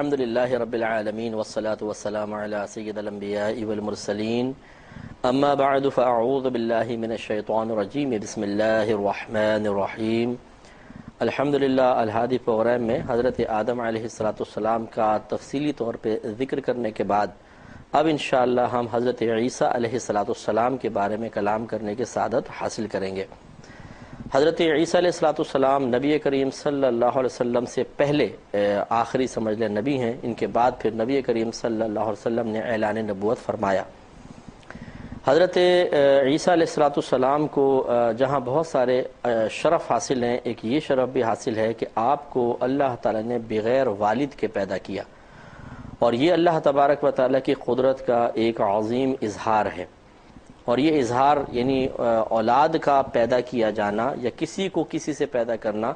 الحمدللہ رب العالمین والصلاة والسلام علی سید الانبیاء والمرسلین اما بعد فاعوذ باللہ من الشیطان الرجیم بسم اللہ الرحمن الرحیم۔ الحمدللہ الہادی پروگرام میں حضرت آدم علیہ السلام کا تفصیلی طور پہ ذکر کرنے کے بعد اب انشاءاللہ ہم حضرت عیسیٰ علیہ السلام کے بارے میں کلام کرنے کی سعادت حاصل کریں گے۔ حضرت عیسیٰ علیہ السلام نبی کریم صلی اللہ علیہ وسلم سے پہلے آخری سمجھ لیں نبی ہیں، ان کے بعد پھر نبی کریم صلی اللہ علیہ وسلم نے اعلان نبوت فرمایا۔ حضرت عیسیٰ علیہ السلام کو جہاں بہت سارے شرف حاصل ہیں، ایک یہ شرف بھی حاصل ہے کہ آپ کو اللہ تعالیٰ نے بغیر والد کے پیدا کیا، اور یہ اللہ تبارک و تعالیٰ کی قدرت کا ایک عظیم اظہار ہے۔ اور یہ اظہار یعنی اولاد کا پیدا کیا جانا یا کسی کو کسی سے پیدا کرنا،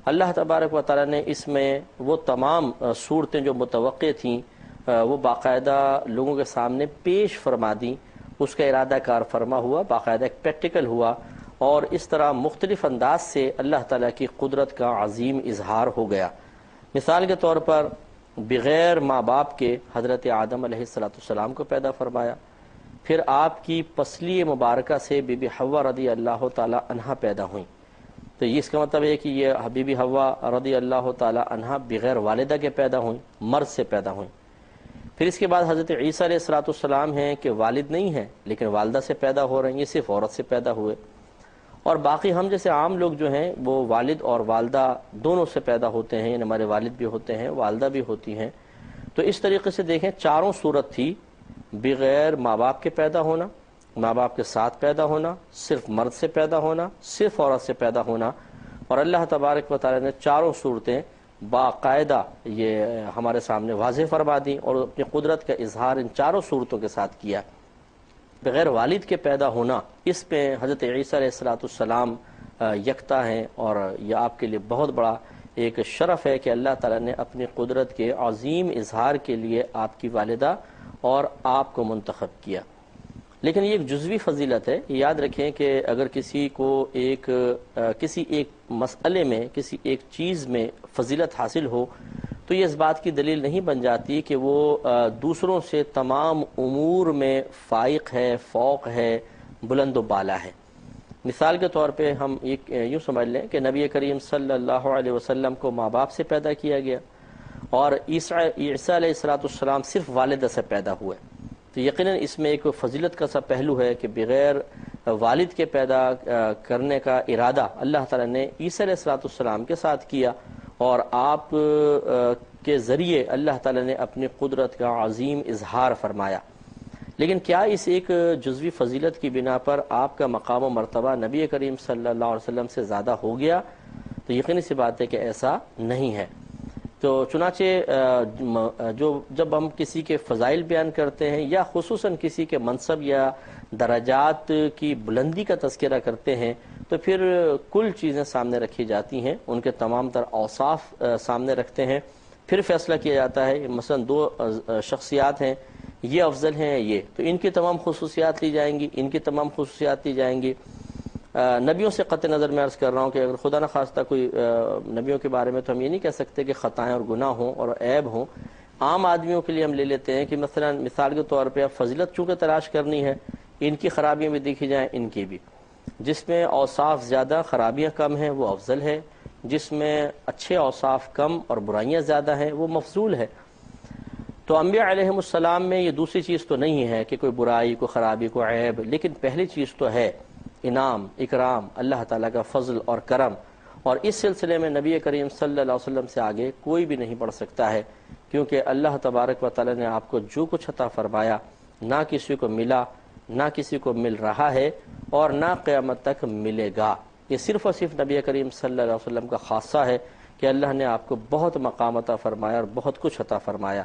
اللہ تبارک و تعالیٰ نے اس میں وہ تمام صورتیں جو متوقع تھیں وہ باقاعدہ لوگوں کے سامنے پیش فرما دیں، اس کا ارادہ کار فرما ہوا، باقاعدہ ایک پریکٹیکل ہوا، اور اس طرح مختلف انداز سے اللہ تعالیٰ کی قدرت کا عظیم اظہار ہو گیا۔ مثال کے طور پر بغیر ماں باپ کے حضرت آدم علیہ السلام کو پیدا فرمایا، پھر آپ کی پسلی مبارکہ سے بی بی حوا رضی اللہ تعالی عنہا پیدا ہوئیں، تو اس کا مطلب ہے کہ یہ بی بی حوا رضی اللہ تعالی عنہا بغیر والدہ کے پیدا ہوئیں، مرد سے پیدا ہوئیں۔ پھر اس کے بعد حضرت عیسیٰ علیہ السلام ہیں کہ والد نہیں ہیں لیکن والدہ سے پیدا ہو رہے ہیں، یہ صرف عورت سے پیدا ہوئے۔ اور باقی ہم جیسے عام لوگ جو ہیں وہ والد اور والدہ دونوں سے پیدا ہوتے ہیں، یعنی ہمارے والد بھی ہوتے ہیں، والدہ بھی ہوتی ہیں۔ تو اس طریقے سے دیکھیں چاروں صورت تھی، بغیر ماں باپ کے پیدا ہونا، ماں باپ کے ساتھ پیدا ہونا، صرف مرد سے پیدا ہونا، صرف عورت سے پیدا ہونا، اور اللہ تبارک و تعالی نے چاروں صورتیں باقاعدہ یہ ہمارے سامنے واضح فرما دیں اور اپنی قدرت کا اظہار ان چاروں صورتوں کے ساتھ کیا۔ بغیر والد کے پیدا ہونا، اس پہ حضرت عیسیٰ علیہ السلام یکتا ہیں، اور یہ آپ کے لیے بہت بڑا ایک شرف ہے کہ اللہ تعالیٰ نے اپنی قدرت کے عظیم اظہار کے لیے آپ کی والدہ اور آپ کو منتخب کیا۔ لیکن یہ ایک جزوی فضیلت ہے، یاد رکھیں کہ اگر کسی کو کسی ایک مسئلے میں، کسی ایک چیز میں فضیلت حاصل ہو تو یہ اس بات کی دلیل نہیں بن جاتی کہ وہ دوسروں سے تمام امور میں فائق ہے، فوق ہے، بلند و بالا ہے۔ مثال کے طور پہ ہم یوں سمجھ لیں کہ نبی کریم صلی اللہ علیہ وسلم کو ماں باپ سے پیدا کیا گیا، اور عیسیٰ علیہ السلام صرف والدہ سے پیدا ہوئے، تو یقیناً اس میں ایک فضیلت کا سا پہلو ہے کہ بغیر والد کے پیدا کرنے کا ارادہ اللہ تعالیٰ نے عیسیٰ علیہ السلام کے ساتھ کیا، اور آپ کے ذریعے اللہ تعالیٰ نے اپنی قدرت کا عظیم اظہار فرمایا۔ لیکن کیا اس ایک جزوی فضیلت کی بنا پر آپ کا مقام و مرتبہ نبی کریم صلی اللہ علیہ وسلم سے زیادہ ہو گیا؟ تو یقینی سی بات ہے کہ ایسا نہیں ہے۔ تو چنانچہ جب ہم کسی کے فضائل بیان کرتے ہیں یا خصوصاً کسی کے منصب یا درجات کی بلندی کا تذکرہ کرتے ہیں تو پھر کل چیزیں سامنے رکھی جاتی ہیں، ان کے تمام تر اوصاف سامنے رکھتے ہیں، پھر فیصلہ کیا جاتا ہے مثلا دو شخصیات ہیں، یہ افضل ہیں یہ، تو ان کی تمام خصوصیات لی جائیں گی، ان کی تمام خصوصیات لی جائیں گی۔ نبیوں سے قطع نظر میں عرض کر رہا ہوں کہ اگر خدا نخواستہ کوئی نبیوں کے بارے میں تو ہم یہ نہیں کہہ سکتے کہ خطائیں اور گناہ ہوں اور عیب ہوں، عام آدمیوں کے لیے ہم لے لیتے ہیں کہ مثلا مثال کے طور پہ اب فضیلت چونکہ تلاش کرنی ہے، ان کی خرابیاں بھی دیکھی جائیں، ان کی بھی، جس میں اوصاف زیادہ خرابیاں کم ہیں وہ افضل ہے، جس میں اچھے اوصاف کم اور برائیاں زیادہ ہیں وہ مفضول ہے۔ تو انبیاء علیہم السلام میں یہ دوسری چیز تو نہیں ہے کہ کوئی برائی، کوئی خرابی، کوئی عیب، لیکن پہلی چیز تو ہے انعام، اکرام، اللہ تعالیٰ کا فضل اور کرم، اور اس سلسلے میں نبی کریم صلی اللہ علیہ وسلم سے آگے کوئی بھی نہیں بڑھ سکتا ہے، کیونکہ اللہ تبارک و تعالیٰ نے آپ کو جو کچھ عطا فرمایا نہ کسی کو ملا، نہ کسی کو مل رہا ہے، اور نہ قیامت تک ملے گا۔ یہ صرف اور صرف نبی کریم صلی اللہ علیہ وسلم کا خاصہ ہے کہ اللہ نے آپ کو بہت مقام عطا فرمایا اور بہت کچھ عطا فرمایا۔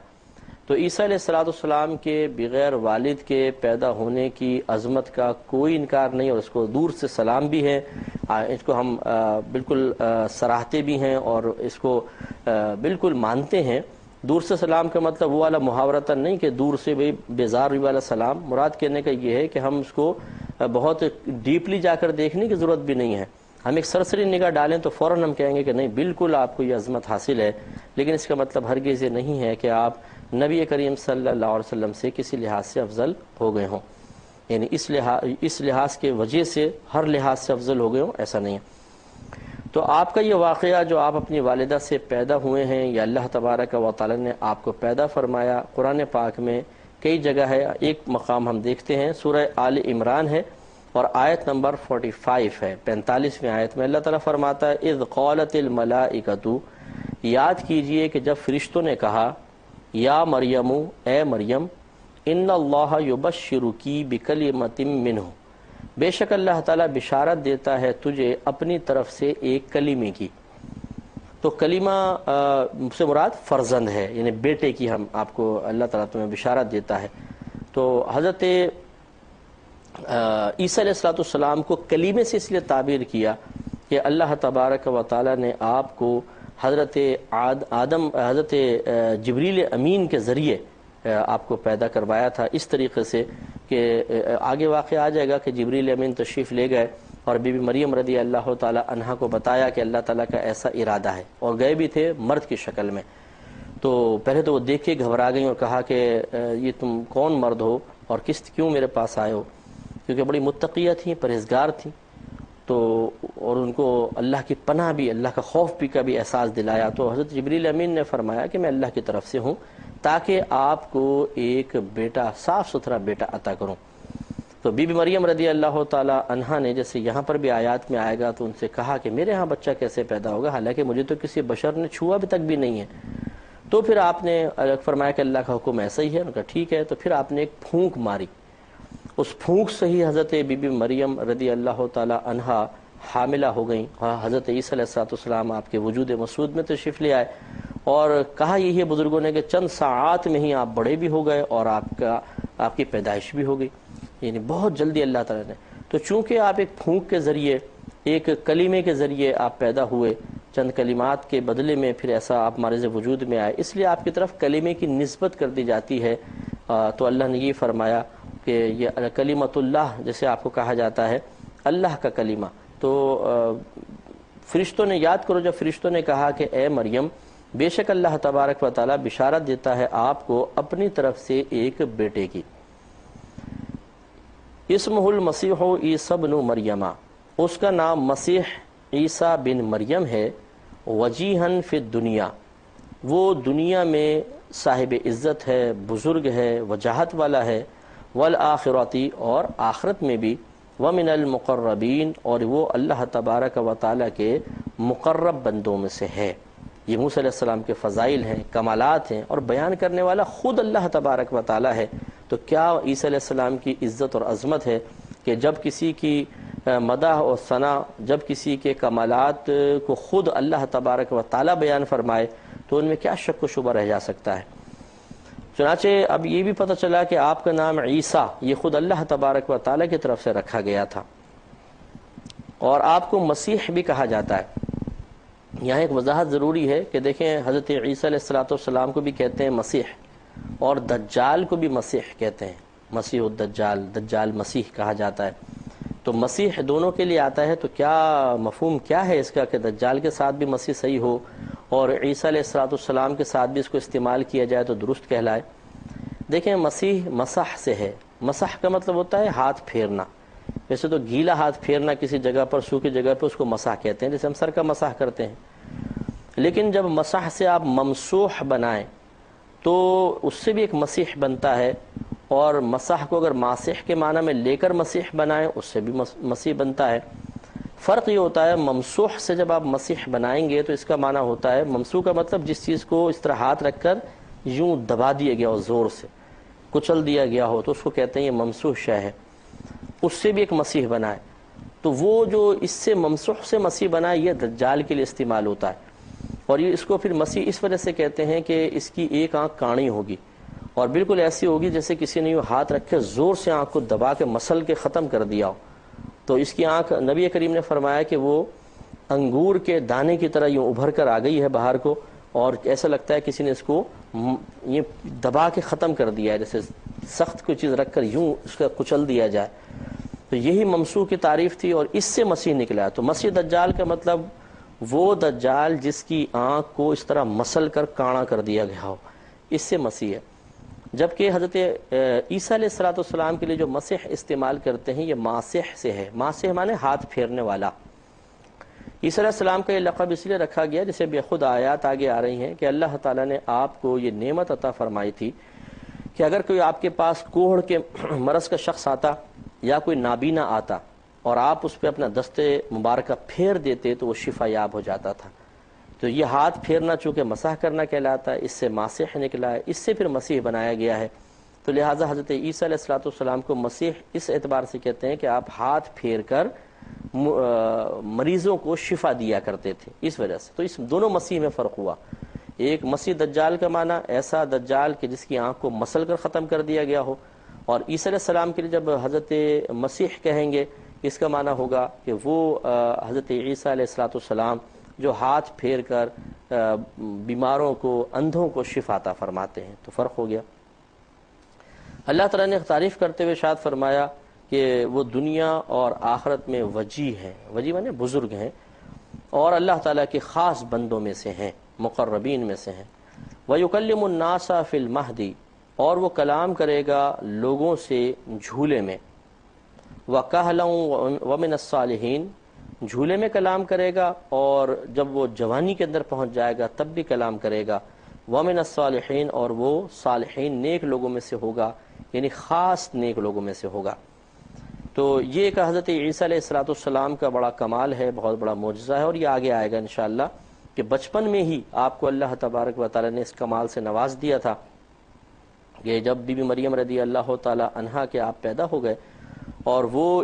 تو عیسیٰ علیہ السلام کے بغیر والد کے پیدا ہونے کی عظمت کا کوئی انکار نہیں، اور اس کو دور سے سلام بھی ہے، اس کو ہم بالکل سراہتے بھی ہیں اور اس کو بالکل مانتے ہیں۔ دور سے سلام کا مطلب وہ والا محاورتاً نہیں کہ دور سے بھی بیزار ہوئی والا سلام، مراد کہنے کا یہ ہے کہ ہم اس کو بہت ڈیپلی جا کر دیکھنے کی ضرورت بھی نہیں ہے، ہم ایک سرسری نگاہ ڈالیں تو فوراً ہم کہیں گے کہ نہیں بالکل آپ کو یہ عظمت حاصل ہے، لیکن اس کا مطلب ہرگز یہ نہیں ہے کہ آپ نبی کریم صلی اللہ علیہ وسلم سے کسی لحاظ سے افضل ہو گئے ہوں، یعنی اس لحاظ کے وجہ سے ہر لحاظ سے افضل ہو گئے ہوں، ایسا نہیں ہے۔ تو آپ کا یہ واقعہ جو آپ اپنی والدہ سے پیدا ہوئے ہیں، یا اللہ تبارک و تعالی نے آپ کو پیدا فرمایا، قرآن پاک میں کئی جگہ ہے۔ ایک مقام ہم دیکھتے ہیں سورہ آل عمران ہے اور آیت نمبر 45 ہے، 45ویں آیت میں اللہ تعالیٰ فرماتا ہے اذ قالت الملائکۃ، یاد کیجئے کہ جب فرشتوں نے کہا یا مریم، اے مریم، ان اللہ یبشرکی بکلمۃ منہ، بے شک اللہ تعالیٰ بشارت دیتا ہے تجھے اپنی طرف سے ایک کلمے کی۔ تو کلمہ سے مراد فرزند ہے، یعنی بیٹے کی ہم آپ کو اللہ تعالیٰ تمہیں بشارت دیتا ہے۔ تو حضرت عیسیٰ علیہ السلام کو کلیمے سے اس لیے تعبیر کیا کہ اللہ تبارک و تعالیٰ نے آپ کو حضرت جبریل امین کے ذریعے آپ کو پیدا کروایا تھا، اس طریقے سے کہ آگے واقعہ آ جائے گا کہ جبریل امین تشریف لے گئے اور بی بی مریم رضی اللہ تعالی عنہا کو بتایا کہ اللہ تعالیٰ کا ایسا ارادہ ہے، اور گئے بھی تھے مرد کی شکل میں۔ تو پہلے تو وہ دیکھ کے گھبرا گئیں اور کہا کہ یہ تم کون مرد ہو اور کیوں میرے پاس آئے ہو، کیونکہ بڑی متقیہ تھیں، پرہیزگار تھیں، تو اور ان کو اللہ کی پناہ بھی، اللہ کا خوف بھی کا بھی احساس دلایا۔ تو حضرت جبریل امین نے فرمایا کہ میں اللہ کی طرف سے ہوں تاکہ آپ کو ایک بیٹا، صاف ستھرا بیٹا عطا کروں۔ تو بی بی مریم رضی اللہ تعالی عنہا نے، جیسے یہاں پر بھی آیات میں آئے گا، تو ان سے کہا کہ میرے ہاں بچہ کیسے پیدا ہوگا، حالانکہ مجھے تو کسی بشر نے چھوا بھی تک بھی نہیں ہے۔ تو پھر آپ نے فرمایا کہ اللہ کا حکم ایسا ہی ہے، ان کا ٹھیک ہے۔ تو پھر آپ نے ایک پھونک ماری، اس پھونک سے ہی حضرت بی بی مریم رضی اللہ تعالی عنہا حاملہ ہو گئیں، حضرت عیسیٰ علیہ السلام آپ کے وجود مسعود میں تشریف لے آئے، اور کہا یہی ہے بزرگوں نے کہ چند ساعات میں ہی آپ بڑے بھی ہو گئے اور آپ کی پیدائش بھی ہو گئی، یعنی بہت جلدی اللہ تعالیٰ نے۔ تو چونکہ آپ ایک پھونک کے ذریعے، ایک کلمے کے ذریعے آپ پیدا ہوئے، چند کلمات کے بدلے میں پھر ایسا آپ مارز وجود میں آئے، اس لیے آپ کی طرف کلمے کی نسبت کر دی جاتی ہے۔ تو اللہ نے یہ فرمایا کہ یہ کلمۃ اللہ جیسے آپ کو کہا جاتا ہے، اللہ کا کلمہ۔ تو فرشتوں نے، یاد کرو جب فرشتوں نے کہا کہ اے مریم، بے شک اللہ تبارک و تعالی بشارت دیتا ہے آپ کو اپنی طرف سے ایک بیٹے کی، اسمہ المسیح عیسی بن مریم، اس کا نام مسیح عیسیٰ بن مریم ہے، وجیہن فی الدنیا، وہ دنیا میں صاحب عزت ہے، بزرگ ہے، وجاہت والا ہے، والآخرتی، اور آخرت میں بھی، ومن المقربین، اور وہ اللہ تبارک و تعالی کے مقرب بندوں میں سے ہے۔ یہ موسیٰ علیہ السلام کے فضائل ہیں، کمالات ہیں، اور بیان کرنے والا خود اللہ تبارک و تعالی ہے۔ تو کیا عیسیٰ علیہ السلام کی عزت اور عظمت ہے کہ جب کسی کی مدح اور ثنا، جب کسی کے کمالات کو خود اللہ تبارک و تعالی بیان فرمائے تو ان میں کیا شک و شبہ رہ جا سکتا ہے۔ چنانچہ اب یہ بھی پتہ چلا کہ آپ کا نام عیسیٰ یہ خود اللہ تبارک و تعالی کی طرف سے رکھا گیا تھا، اور آپ کو مسیح بھی کہا جاتا ہے۔ یہاں ایک وضاحت ضروری ہے کہ دیکھیں حضرت عیسیٰ علیہ السلام کو بھی کہتے ہیں مسیح، اور دجال کو بھی مسیح کہتے ہیں، مسیح الدجال، دجال مسیح کہا جاتا ہے۔ تو مسیح دونوں کے لیے آتا ہے، تو کیا مفہوم کیا ہے اس کا کہ دجال کے ساتھ بھی مسیح صحیح ہو اور عیسیٰ علیہ السلام کے ساتھ بھی اس کو استعمال کیا جائے تو درست کہلائے۔ دیکھیں مسیح مسح سے ہے، مسح کا مطلب ہوتا ہے ہاتھ پھیرنا۔ ویسے تو گیلا ہاتھ پھیرنا کسی جگہ پر، سوکھی جگہ پر، اس کو مسح کہتے ہیں، جیسے ہم سر کا مسح کرتے ہیں۔ لیکن جب مسح سے آپ ممسوح بنائیں تو اس سے بھی ایک مسیح بنتا ہے، اور مسح کو اگر ماسح کے معنی میں لے کر مسیح بنائیں اس سے بھی مسیح بنتا ہے۔ فرق یہ ہوتا ہے ممسوح سے جب آپ مسیح بنائیں گے تو اس کا معنی ہوتا ہے، ممسوح کا مطلب جس چیز کو اس طرح ہاتھ رکھ کر یوں دبا دیا گیا ہو، زور سے کچل دیا گیا ہو، تو اس کو کہتے ہیں یہ ممسوح شے ہے۔ اس سے بھی ایک مسیح بنائے، تو وہ جو اس سے ممسوح سے مسیح بنائے یہ دجال کے لیے استعمال ہوتا ہے، اور یہ اس کو پھر مسیح اس وجہ سے کہتے ہیں کہ اس کی ایک آنکھ کاڑی ہوگی، اور بالکل ایسی ہوگی جیسے کسی نے یوں ہاتھ رکھ کے زور سے آنکھ کو دبا کے مسل کے ختم کر دیا ہو۔ تو اس کی آنکھ نبی کریم نے فرمایا کہ وہ انگور کے دانے کی طرح یوں ابھر کر آ گئی ہے باہر کو، اور ایسا لگتا ہے کسی نے اس کو یہ دبا کے ختم کر دیا ہے، جیسے سخت کوئی چیز رکھ کر یوں اس کا کچل دیا جائے۔ تو یہی ممسوح کی تعریف تھی اور اس سے مسیح نکلا. تو مسیح دجال کا مطلب وہ دجال جس کی آنکھ کو اس طرح مسل کر کانا کر دیا گیا ہو، اس سے مسیح ہے. جبکہ حضرت عیسیٰ علیہ السلام کے لیے جو مسیح استعمال کرتے ہیں یہ ماسح سے ہے. ماسح مانے ہاتھ پھیرنے والا. عیسیٰ علیہ السلام کا یہ لقب اس لیے رکھا گیا جسے بے خود آیات آگے آ رہی ہیں کہ اللہ تعالیٰ نے آپ کو یہ نعمت عطا فرمائی تھی کہ اگر کوئی آپ کے پاس کوڑھ کے مرض کا شخص آتا یا کوئی نابینا آتا اور آپ اس پہ اپنا دست مبارکہ پھیر دیتے تو وہ شفا یاب ہو جاتا تھا. تو یہ ہاتھ پھیرنا چونکہ مسح کرنا کہلاتا ہے، اس سے ماسح نکلا ہے، اس سے پھر مسیح بنایا گیا ہے. تو لہٰذا حضرت عیسیٰ علیہ السلام کو مسیح اس اعتبار سے کہتے ہیں کہ آپ ہاتھ پھیر کر مریضوں کو شفا دیا کرتے تھے، اس وجہ سے. تو اس دونوں مسیح میں فرق ہوا. ایک مسیح دجال کا معنی ایسا دجال کہ جس کی آنکھ کو مسل کر ختم کر دیا گیا ہو، اور عیسیٰ علیہ السلام کے لیے جب حضرت مسیح کہیں گے اس کا معنی ہوگا کہ وہ حضرت عیسیٰ علیہ السلام جو ہاتھ پھیر کر بیماروں کو، اندھوں کو شفا عطا فرماتے ہیں. تو فرق ہو گیا. اللہ تعالیٰ نے تعریف کرتے ہوئے ارشاد فرمایا کہ وہ دنیا اور آخرت میں وجیح ہیں. وجیح مانے بزرگ ہیں اور اللہ تعالیٰ کے خاص بندوں میں سے ہیں، مقربین میں سے ہیں. وَيُكَلِّمُ النَّاسَ فِي الْمَهْدِ، اور وہ کلام کرے گا لوگوں سے جھولے میں. وَكَهْلًا وَمِنَ الصَّالِحِينَ، جھولے میں کلام کرے گا اور جب وہ جوانی کے اندر پہنچ جائے گا تب بھی کلام کرے گا. وَمِنَ الصَّالِحِينَ، اور وہ صالحین نیک لوگوں میں سے ہوگا، یعنی خاص نیک لوگوں میں سے ہوگا. تو یہ ایک حضرت عیسیٰ علیہ السلام کا بڑا کمال ہے، بہت بڑا معجزہ ہے، اور یہ آگے آئے گا انشاءاللہ کہ بچپن میں ہی آپ کو اللہ تبارک و تعالی نے اس کمال سے نواز دیا تھا کہ جب بی بی مریم رضی اللہ تعالی عنہا کے آپ پیدا ہو گئے، اور وہ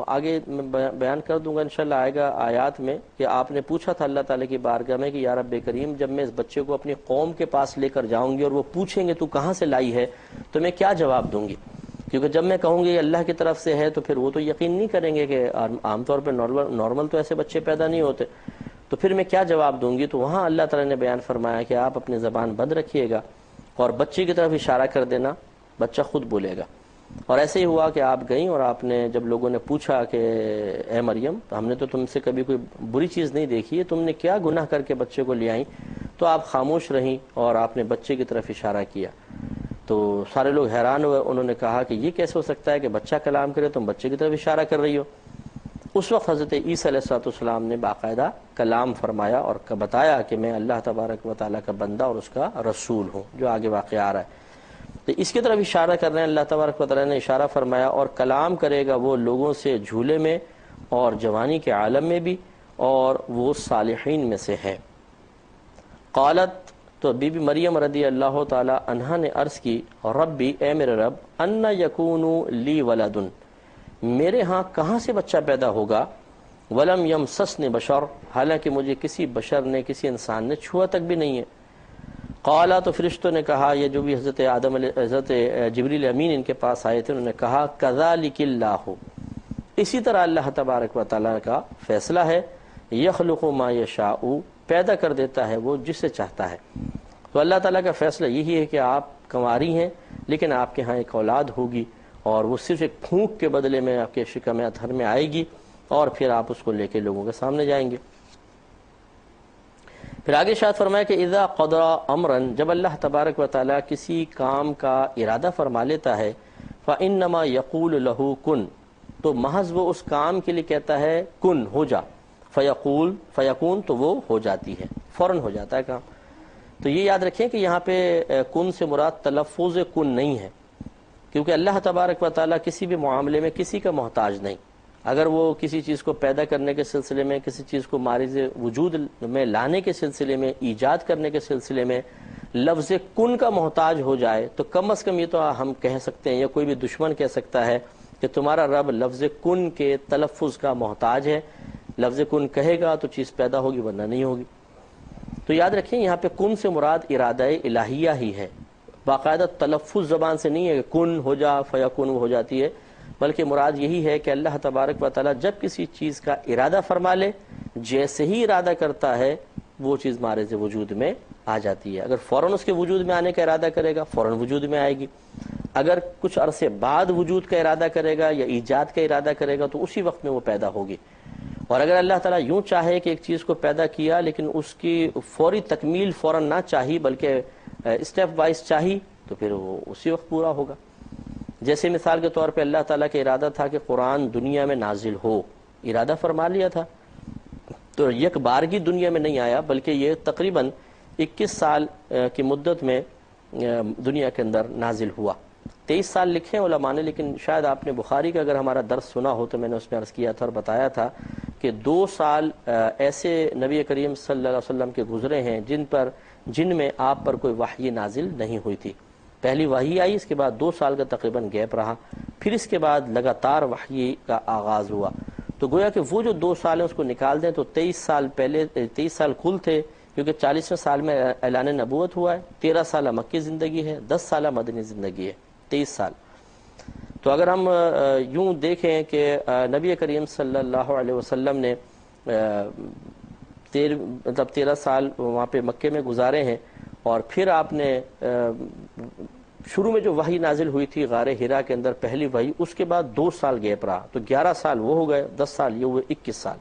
آگے میں بیان کر دوں گا انشاءاللہ، آئے گا آیات میں کہ آپ نے پوچھا تھا اللہ تعالیٰ کی بارگاہ میں کہ یا رب کریم، جب میں اس بچے کو اپنی قوم کے پاس لے کر جاؤں گی اور وہ پوچھیں گے تو کہاں سے لائی ہے، تو میں کیا جواب دوں گی؟ کیونکہ جب میں کہوں گی اللہ کی طرف سے ہے تو پھر وہ تو یقین نہیں کریں گے کہ عام طور پہ نارمل تو ایسے بچے پیدا نہیں ہوتے، تو پھر میں کیا جواب دوں گی؟ تو وہاں اللہ تعالیٰ نے بیان فرمایا کہ آپ اپنی زبان بند رکھیے گا اور بچے کی طرف اشارہ کر دینا، بچہ خود بولے گا. اور ایسے ہی ہوا کہ آپ گئیں اور آپ نے جب لوگوں نے پوچھا کہ اے مریم، ہم نے تو تم سے کبھی کوئی بری چیز نہیں دیکھی ہے، تم نے کیا گناہ کر کے بچے کو لے آئیں؟ تو آپ خاموش رہیں اور آپ نے بچے کی طرف اشارہ کیا. تو سارے لوگ حیران ہوئے، انہوں نے کہا کہ یہ کیسے ہو سکتا ہے کہ بچہ کلام کرے، تم بچے کی طرف اشارہ کر رہی ہو؟ اس وقت حضرت عیسیٰ علیہ السلام نے باقاعدہ کلام فرمایا اور بتایا کہ میں اللہ تبارک و تعالیٰ کا بندہ اور اس کا رسول ہوں، جو آگے واقعہ آ رہا ہے. تو اس کی طرف اشارہ کر رہے ہیں، اللہ تبارک و تعالیٰ نے اشارہ فرمایا اور کلام کرے گا وہ لوگوں سے جھولے میں اور جوانی کے عالم میں بھی، اور وہ صالحین میں سے ہے. قالت، تو بی بی مریم رضی اللہ تعالی عنہا نے عرض کی، ربی، اے میرے رب، ان یکون لی ولد، میرے ہاں کہاں سے بچہ پیدا ہوگا، ولم یمسسنی بشر، حالانکہ مجھے کسی بشر نے، کسی انسان نے چھوا تک بھی نہیں ہے. قالا، تو فرشتوں نے کہا، یہ جو بھی حضرت جبریل امین ان کے پاس آئے تھے، انہوں نے کہا کذالک اللہ، اسی طرح اللہ تبارک و تعالیٰ کا فیصلہ ہے، یخلق ما یشاء، پیدا کر دیتا ہے وہ جسے چاہتا ہے. تو اللہ تعالیٰ کا فیصلہ یہی ہے کہ آپ کنواری ہیں لیکن آپ کے ہاں ایک اولاد ہوگی، اور وہ صرف ایک پھونک کے بدلے میں آپ کے شکم اطہر میں آئے گی، اور پھر آپ اس کو لے کے لوگوں کے سامنے جائیں گے. پھر آگے ارشاد فرمایا کہ اذا قضى امرا، جب اللہ تبارک و تعالیٰ کسی کام کا ارادہ فرما لیتا ہے، فانما یقول له کن، تو محض وہ اس کام کے لیے کہتا ہے کن، ہو جا، فیکون، تو وہ ہو جاتی ہے، فوراً ہو جاتا ہے کام. تو یہ یاد رکھیں کہ یہاں پہ کن سے مراد تلفظ کن نہیں ہے، کیونکہ اللہ تبارک و تعالیٰ کسی بھی معاملے میں کسی کا محتاج نہیں. اگر وہ کسی چیز کو پیدا کرنے کے سلسلے میں، کسی چیز کو مارز وجود میں لانے کے سلسلے میں، ایجاد کرنے کے سلسلے میں لفظ کن کا محتاج ہو جائے، تو کم از کم یہ تو ہم کہہ سکتے ہیں، یا کوئی بھی دشمن کہہ سکتا ہے کہ تمہارا رب لفظ کن کے تلفظ کا محتاج ہے. لفظ کن کہے گا تو چیز پیدا ہوگی، ورنہ نہیں ہوگی. تو یاد رکھیں یہاں پہ کن سے مراد ارادہ الہیہ ہی ہے، باقاعدہ تلفظ زبان سے نہیں ہے کہ کن ہو جا فیکون ہو جاتی ہے، بلکہ مراد یہی ہے کہ اللہ تبارک و تعالیٰ جب کسی چیز کا ارادہ فرما لے، جیسے ہی ارادہ کرتا ہے وہ چیز مارز وجود میں آ جاتی ہے. اگر فوراً اس کے وجود میں آنے کا ارادہ کرے گا، فوراً وجود میں آئے گی. اگر کچھ عرصے بعد وجود کا ارادہ کرے گا یا ایجاد کا ارادہ کرے گا تو اسی وقت میں وہ پیدا ہوگی. اور اگر اللہ تعالیٰ یوں چاہے کہ ایک چیز کو پیدا کیا لیکن اس کی فوری تکمیل فوراً نہ چاہی بلکہ اسٹیپ وائز چاہی تو پھر وہ اسی وقت پورا ہوگا. جیسے مثال کے طور پہ اللہ تعالیٰ کا ارادہ تھا کہ قرآن دنیا میں نازل ہو، ارادہ فرما لیا تھا، تو یک بارگی دنیا میں نہیں آیا بلکہ یہ تقریباً 21 سال کی مدت میں دنیا کے اندر نازل ہوا. 23 سال لکھے ہیں علماء نے، لیکن شاید آپ نے بخاری کا اگر ہمارا درس سنا ہو تو میں نے اس میں عرض کیا تھا اور بتایا تھا کہ 2 سال ایسے نبی کریم صلی اللہ علیہ وسلم کے گزرے ہیں جن میں آپ پر کوئی وحی نازل نہیں ہوئی تھی. پہلی وحی آئی، اس کے بعد 2 سال کا تقریباً گیپ رہا، پھر اس کے بعد لگاتار وحی کا آغاز ہوا. تو گویا کہ وہ جو 2 سال ہیں اس کو نکال دیں تو 23 سال پہلے 23 سال کل تھے، کیونکہ 40ویں سال میں اعلان نبوت ہوا ہے، 13 سالہ مکی زندگی ہے، 10 سالہ مدنی زندگی ہے، 23 سال. تو اگر ہم یوں دیکھیں کہ نبی کریم صلی اللہ علیہ وسلم نے 13 سال وہاں پہ مکے میں گزارے ہیں، اور پھر آپ نے شروع میں جو وحی نازل ہوئی تھی غار حرا کے اندر پہلی وحی، اس کے بعد 2 سال گیپ رہا، تو 11 سال وہ ہو گئے، 10 سال یہ ہوئے، 21 سال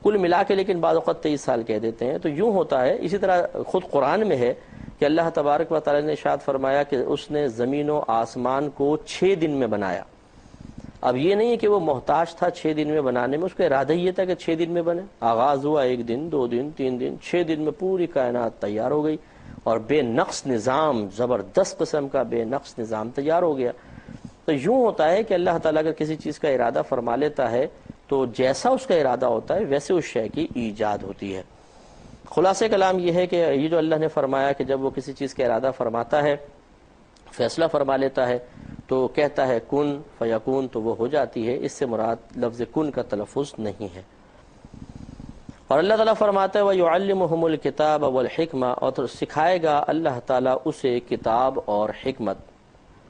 کل ملا کے، لیکن بعض اوقات 23 سال کہہ دیتے ہیں. تو یوں ہوتا ہے. اسی طرح خود قرآن میں ہے کہ اللہ تبارک و تعالی نے ارشاد فرمایا کہ اس نے زمین و آسمان کو 6 دن میں بنایا. اب یہ نہیں ہے کہ وہ محتاج تھا 6 دن میں بنانے میں، اس کا ارادہ یہ تھا کہ 6 دن میں بنے. آغاز ہوا 1 دن 2 دن 3 دن، 6 دن میں پوری کائنات تیار ہو گئی اور بے نقص نظام، زبردست قسم کا بے نقص نظام تیار ہو گیا. تو یوں ہوتا ہے کہ اللہ تعالیٰ اگر کسی چیز کا ارادہ فرما لیتا ہے تو جیسا اس کا ارادہ ہوتا ہے ویسے اس شے کی ایجاد ہوتی ہے. خلاصہ کلام یہ ہے کہ یہ جو اللہ نے فرمایا کہ جب وہ کسی چیز کا ارادہ فرماتا ہے، فیصلہ فرما لیتا ہے تو کہتا ہے کن فیکون، تو وہ ہو جاتی ہے. اس سے مراد لفظ کن کا تلفظ نہیں ہے. اور اللہ تعالیٰ فرماتا ہے وَيُعَلِّمُهُمُ الْكِتَابَ وَالْحِكْمَةَ، اور سکھائے گا اللہ تعالیٰ اسے کتاب اور حکمت،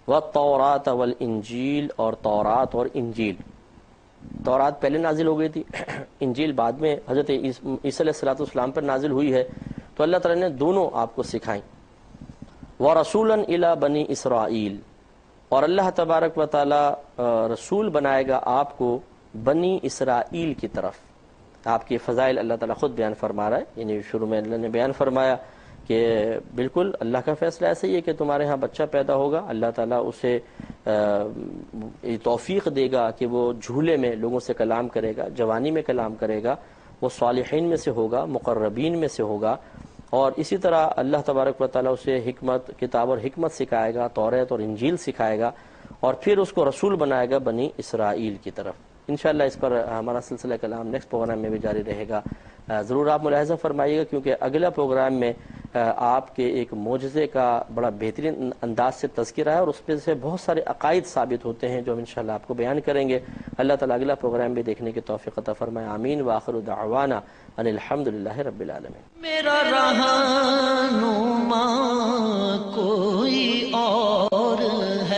وَالتَّوْرَاةَ وَالْإِنْجِيلَ، اور تورات اور انجیل. تورات پہلے نازل ہو گئی تھی، انجیل بعد میں حضرت عیسیٰ علیہ السلام پر نازل ہوئی ہے. تو اللہ تعالیٰ نے دونوں آپ کو سکھائیں. وَرَسُولًا إِلَى بَنِي إِسْرَائِيل، اور اللہ تبارک و تعالی رسول بنائے گا آپ کو بنی اسرائیل کی طرف. آپ کی فضائل اللہ تعالیٰ خود بیان فرما رہا ہے. یعنی شروع میں اللہ نے بیان فرمایا کہ بالکل اللہ کا فیصلہ ایسا ہی ہے کہ تمہارے ہاں بچہ پیدا ہوگا، اللہ تعالیٰ اسے توفیق دے گا کہ وہ جھولے میں لوگوں سے کلام کرے گا، جوانی میں کلام کرے گا، وہ صالحین میں سے ہوگا، مقربین میں سے ہوگا. اور اسی طرح اللہ تبارک و تعالیٰ اسے حکمت، کتاب اور حکمت سکھائے گا، توریت اور انجیل سکھائے گا، اور پھر اس کو رسول بنائے گا بنی اسرائیل کی طرف. انشاءاللہ اس پر ہمارا سلسلہ کلام نیکسٹ پروگرام میں بھی جاری رہے گا. ضرور آپ ملاحظہ فرمائیے گا، کیونکہ اگلا پروگرام میں آپ کے ایک معجزے کا بڑا بہترین انداز سے تذکرہ ہے، اور اس پہ سے بہت سارے عقائد ثابت ہوتے ہیں جو ہم انشاءاللہ آپ کو بیان کریں گے. اللہ تعالیٰ اگلا پروگرام بھی دیکھنے کی توفیق عطا فرمائے. آمین. وآخر دعوانا ان الحمدللہ رب العالمین. میرا رہا